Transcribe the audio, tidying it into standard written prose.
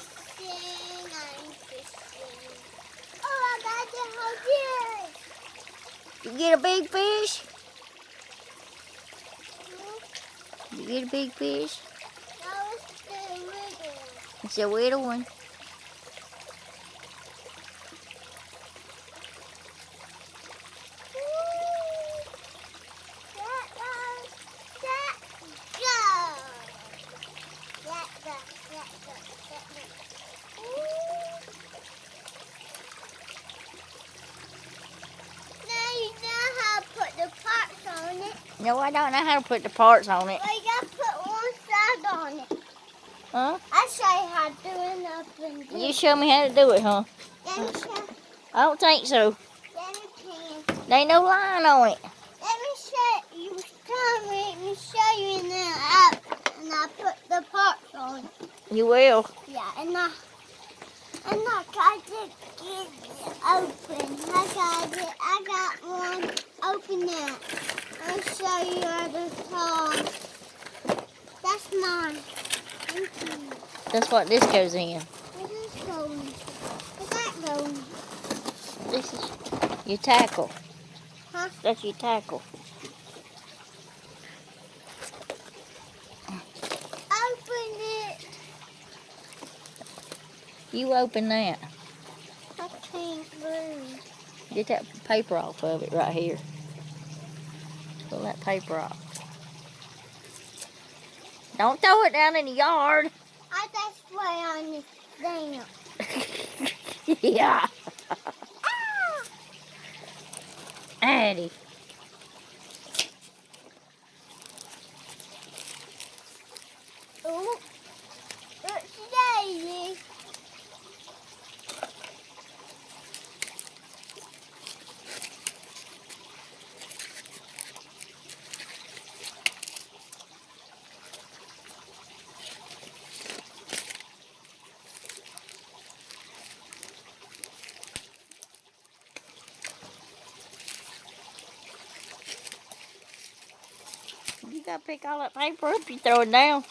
fishing. I'm fishing. Oh, I got the whole fish. You get a big fish? You get a big fish? That was the little one. It's a little one. No, I don't know how to put the parts on it. Well, you gotta put one side on it. Huh? I'll show you how to do it up and down. You show me how to do it, huh? Let me show. I don't think so. Let me can. There ain't no line on it. Let me show you. Let me show you, and then and I put the parts on it. You will. Yeah, and I got to get it open. I got one open there. I'll show you the top. That's mine. Thank you. That's what this goes in. Where is this going? Where's that going? This is your tackle. Huh? That's your tackle. Open it. You open that. I can't move. Get that paper off of it right here. Pull that paper off. Don't throw it down in the yard. I just lay on this thing. Yeah. Addie. Oh, it's Daisy. You gotta pick all that paper up, you throw it down.